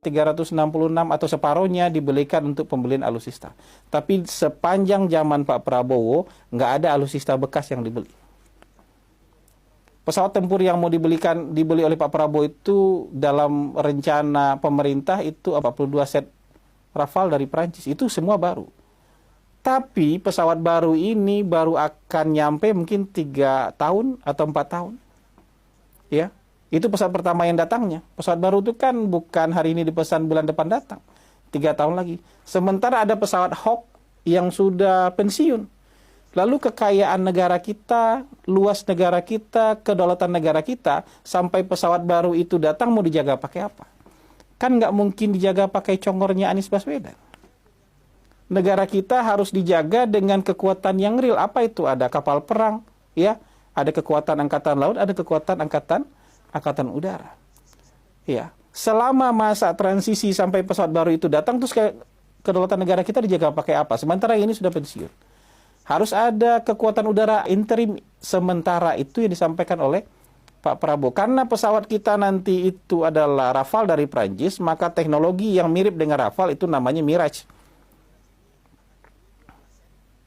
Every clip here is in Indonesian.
366 atau separohnya dibelikan untuk pembelian alutsista. Tapi sepanjang zaman Pak Prabowo, nggak ada alutsista bekas yang dibeli. Pesawat tempur yang mau dibeli oleh Pak Prabowo itu dalam rencana pemerintah itu 42 set Rafale dari Prancis. Itu semua baru. Tapi pesawat baru ini baru akan nyampe mungkin 3 tahun atau 4 tahun. Ya. Itu pesawat pertama yang datangnya. Pesawat baru itu kan bukan hari ini dipesan bulan depan datang. 3 tahun lagi. Sementara ada pesawat Hawk yang sudah pensiun. Lalu kekayaan negara kita, luas negara kita, kedaulatan negara kita, sampai pesawat baru itu datang mau dijaga pakai apa? Kan nggak mungkin dijaga pakai congornya Anies Baswedan. Negara kita harus dijaga dengan kekuatan yang real. Apa itu? Ada kapal perang, ya, ada kekuatan angkatan laut, ada kekuatan angkatan udara. Ya, selama masa transisi sampai pesawat baru itu datang, terus kedaulatan negara kita dijaga pakai apa? Sementara ini sudah pensiun. Harus ada kekuatan udara interim sementara, itu yang disampaikan oleh Pak Prabowo. Karena pesawat kita nanti itu adalah Rafale dari Prancis, maka teknologi yang mirip dengan Rafale itu namanya Mirage.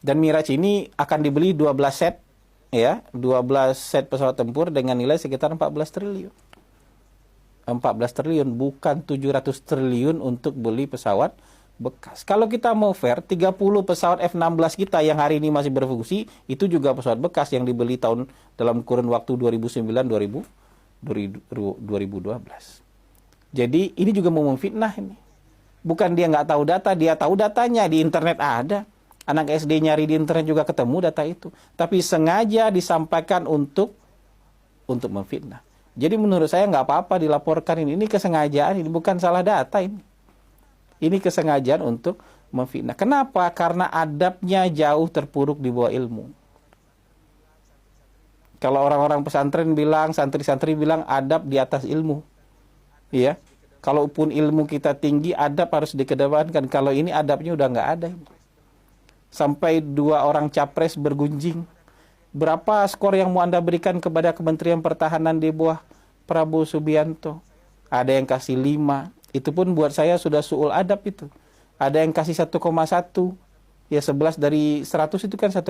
Dan Mirage ini akan dibeli 12 set, ya, 12 set pesawat tempur dengan nilai sekitar 14 triliun. 14 triliun, bukan 700 triliun untuk beli pesawat bekas. Kalau kita mau fair, 30 pesawat F-16 kita yang hari ini masih berfungsi, itu juga pesawat bekas yang dibeli dalam kurun waktu 2009-2012. Jadi ini juga mau memfitnah ini. Bukan dia nggak tahu data, dia tahu datanya, di internet ada. Anak SD nyari di internet juga ketemu data itu. Tapi sengaja disampaikan untuk memfitnah. Jadi menurut saya nggak apa-apa dilaporkan ini. Ini kesengajaan, ini bukan salah data ini. Ini kesengajaan untuk memfitnah. Kenapa? Karena adabnya jauh terpuruk di bawah ilmu. Kalau orang-orang pesantren bilang, santri-santri bilang adab di atas ilmu. Iya. Kalaupun ilmu kita tinggi, adab harus dikedepankan. Kalau ini adabnya udah nggak ada. Sampai 2 orang capres bergunjing. Berapa skor yang mau Anda berikan kepada Kementerian Pertahanan di bawah Prabowo Subianto? Ada yang kasih 5. Itu pun buat saya sudah su'ul adab itu. Ada yang kasih 1,1. Ya 11 dari 100 itu kan 1,1.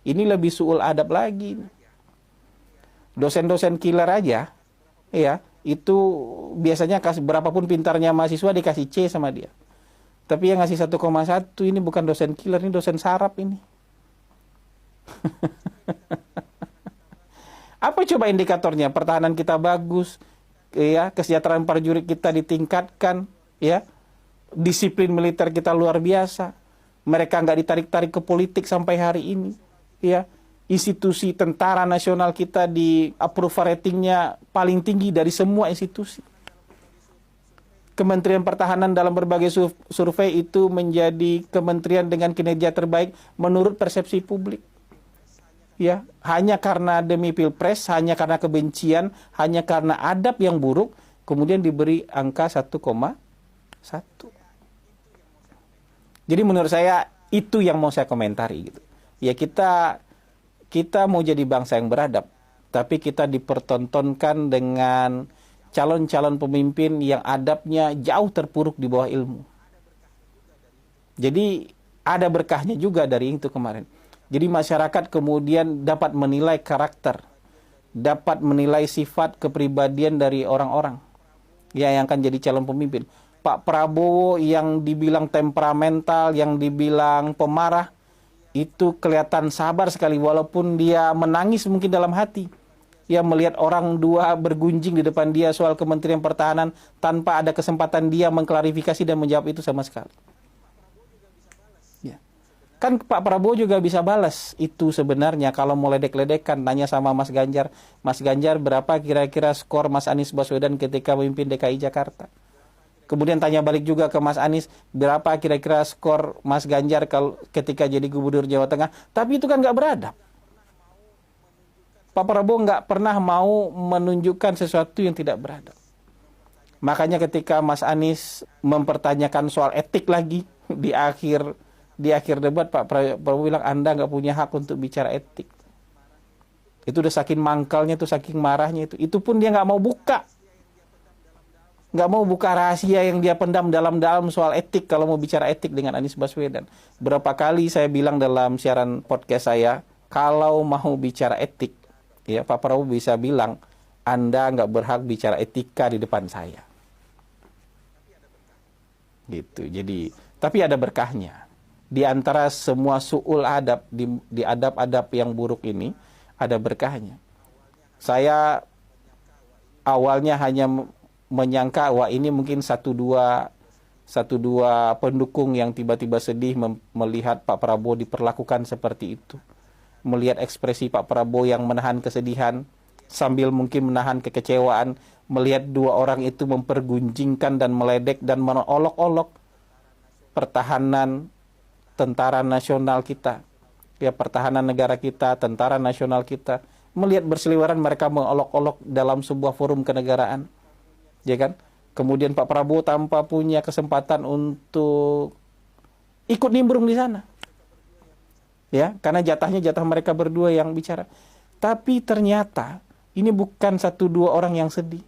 Ini lebih su'ul adab lagi. Dosen-dosen killer aja, ya, itu biasanya berapapun pintarnya mahasiswa dikasih C sama dia. Tapi yang ngasih 1,1 ini bukan dosen killer, ini dosen sarap ini. Apa coba indikatornya? Pertahanan kita bagus, ya, kesejahteraan prajurit kita ditingkatkan, ya, disiplin militer kita luar biasa. Mereka nggak ditarik-tarik ke politik sampai hari ini, ya. Institusi tentara nasional kita di approval ratingnya paling tinggi dari semua institusi. Kementerian Pertahanan dalam berbagai survei itu menjadi kementerian dengan kinerja terbaik menurut persepsi publik. Ya, hanya karena demi pilpres, hanya karena kebencian, hanya karena adab yang buruk, kemudian diberi angka 1,1. Jadi menurut saya itu yang mau saya komentari gitu. Ya, kita mau jadi bangsa yang beradab, tapi kita dipertontonkan dengan calon-calon pemimpin yang adabnya jauh terpuruk di bawah ilmu. Jadi ada berkahnya juga dari itu kemarin. Jadi masyarakat kemudian dapat menilai karakter, dapat menilai sifat kepribadian dari orang-orang yang akan jadi calon pemimpin. Pak Prabowo yang dibilang temperamental, yang dibilang pemarah, itu kelihatan sabar sekali walaupun dia menangis mungkin dalam hati. Ya, melihat orang 2 bergunjing di depan dia soal Kementerian Pertahanan tanpa ada kesempatan dia mengklarifikasi dan menjawab itu sama sekali. Ya. Kan Pak Prabowo juga bisa balas itu sebenarnya kalau mau ledek-ledekan, tanya sama Mas Ganjar. Mas Ganjar, berapa kira-kira skor Mas Anies Baswedan ketika memimpin DKI Jakarta? Kemudian tanya balik juga ke Mas Anies, berapa kira-kira skor Mas Ganjar ketika jadi gubernur Jawa Tengah? Tapi itu kan nggak beradab. Pak Prabowo nggak pernah mau menunjukkan sesuatu yang tidak beradab. Makanya ketika Mas Anies mempertanyakan soal etik lagi di akhir debat, Pak Prabowo bilang Anda nggak punya hak untuk bicara etik. Itu udah saking mangkalnya, tuh saking marahnya itu. Itu pun dia nggak mau buka. nggak mau buka rahasia yang dia pendam dalam-dalam soal etik kalau mau bicara etik dengan Anies Baswedan. Berapa kali saya bilang dalam siaran podcast saya, kalau mau bicara etik, ya Pak Prabowo bisa bilang, Anda nggak berhak bicara etika di depan saya. Gitu. Jadi, tapi ada berkahnya. Di antara semua su'ul adab, di adab-adab yang buruk ini, ada berkahnya. Saya awalnya hanya menyangka, wah ini mungkin satu dua pendukung yang tiba-tiba sedih melihat Pak Prabowo diperlakukan seperti itu. Melihat ekspresi Pak Prabowo yang menahan kesedihan, sambil mungkin menahan kekecewaan, melihat dua orang itu mempergunjingkan dan meledek dan mengolok-olok pertahanan tentara nasional kita, ya pertahanan negara kita, tentara nasional kita, melihat berseliweran mereka mengolok-olok dalam sebuah forum kenegaraan, ya kan? Kemudian Pak Prabowo tanpa punya kesempatan untuk ikut nimbrung di sana, ya, karena jatah mereka berdua yang bicara. Tapi ternyata ini bukan satu dua orang yang sedih,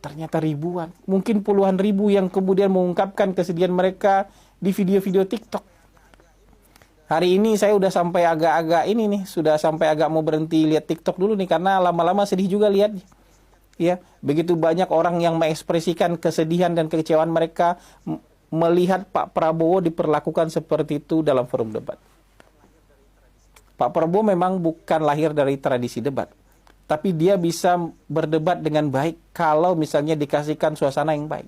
ternyata ribuan, mungkin puluhan ribu yang kemudian mengungkapkan kesedihan mereka di video-video TikTok. Hari ini saya udah sampai agak-agak ini nih, sudah sampai agak mau berhenti lihat TikTok dulu nih, karena lama-lama sedih juga lihat. Ya, begitu banyak orang yang mengekspresikan kesedihan dan kekecewaan mereka melihat Pak Prabowo diperlakukan seperti itu dalam forum debat. Pak Prabowo memang bukan lahir dari tradisi debat, tapi dia bisa berdebat dengan baik kalau misalnya dikasihkan suasana yang baik.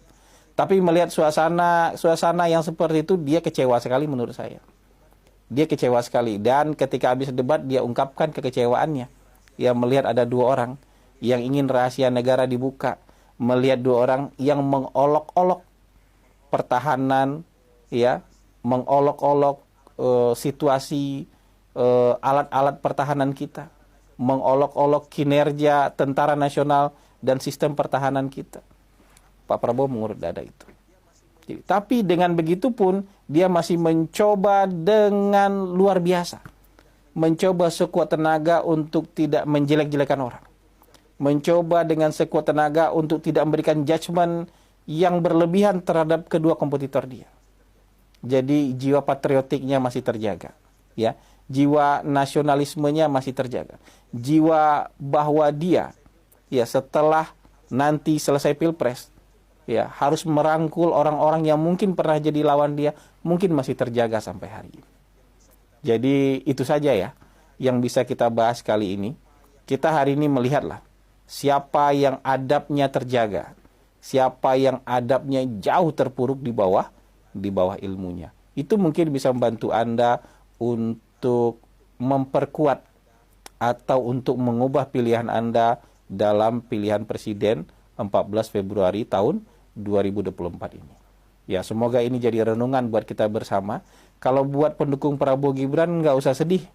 Tapi melihat suasana yang seperti itu, dia kecewa sekali menurut saya. Dia kecewa sekali, dan ketika habis debat dia ungkapkan kekecewaannya. Ya, melihat ada dua orang yang ingin rahasia negara dibuka, melihat dua orang yang mengolok-olok pertahanan, ya, mengolok-olok situasi alat-alat pertahanan kita, mengolok-olok kinerja tentara nasional dan sistem pertahanan kita. Pak Prabowo mengurut dada itu. Tapi dengan begitu pun dia masih mencoba dengan luar biasa, mencoba sekuat tenaga untuk tidak menjelek-jelekan orang, mencoba dengan sekuat tenaga untuk tidak memberikan judgement yang berlebihan terhadap kedua kompetitor dia. Jadi jiwa patriotiknya masih terjaga, ya, jiwa nasionalismenya masih terjaga, jiwa bahwa dia, ya, setelah nanti selesai pilpres, ya, harus merangkul orang-orang yang mungkin pernah jadi lawan dia, mungkin masih terjaga sampai hari ini. Jadi itu saja ya yang bisa kita bahas kali ini. Kita hari ini melihatlah siapa yang adabnya terjaga, siapa yang adabnya jauh terpuruk di bawah ilmunya. Itu mungkin bisa membantu Anda untuk memperkuat atau untuk mengubah pilihan Anda dalam pilihan presiden 14 Februari tahun 2024 ini. Ya, semoga ini jadi renungan buat kita bersama. Kalau buat pendukung Prabowo Gibran, nggak usah sedih.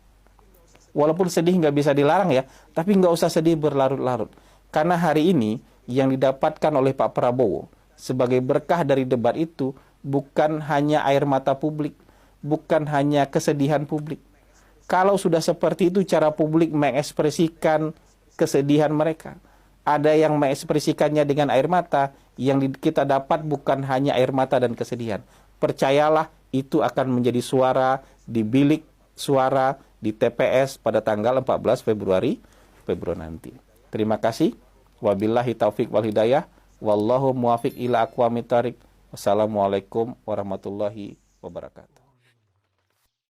Walaupun sedih nggak bisa dilarang ya, tapi nggak usah sedih berlarut-larut. Karena hari ini yang didapatkan oleh Pak Prabowo sebagai berkah dari debat itu bukan hanya air mata publik, bukan hanya kesedihan publik. Kalau sudah seperti itu cara publik mengekspresikan kesedihan mereka, ada yang mengekspresikannya dengan air mata, yang kita dapat bukan hanya air mata dan kesedihan. Percayalah, itu akan menjadi suara di bilik suara di TPS pada tanggal 14 Februari nanti. Terima kasih. Wabillahi taufik wal hidayah. Wallahu muwafiq ila aqwamit thariq. Wassalamualaikum warahmatullahi wabarakatuh.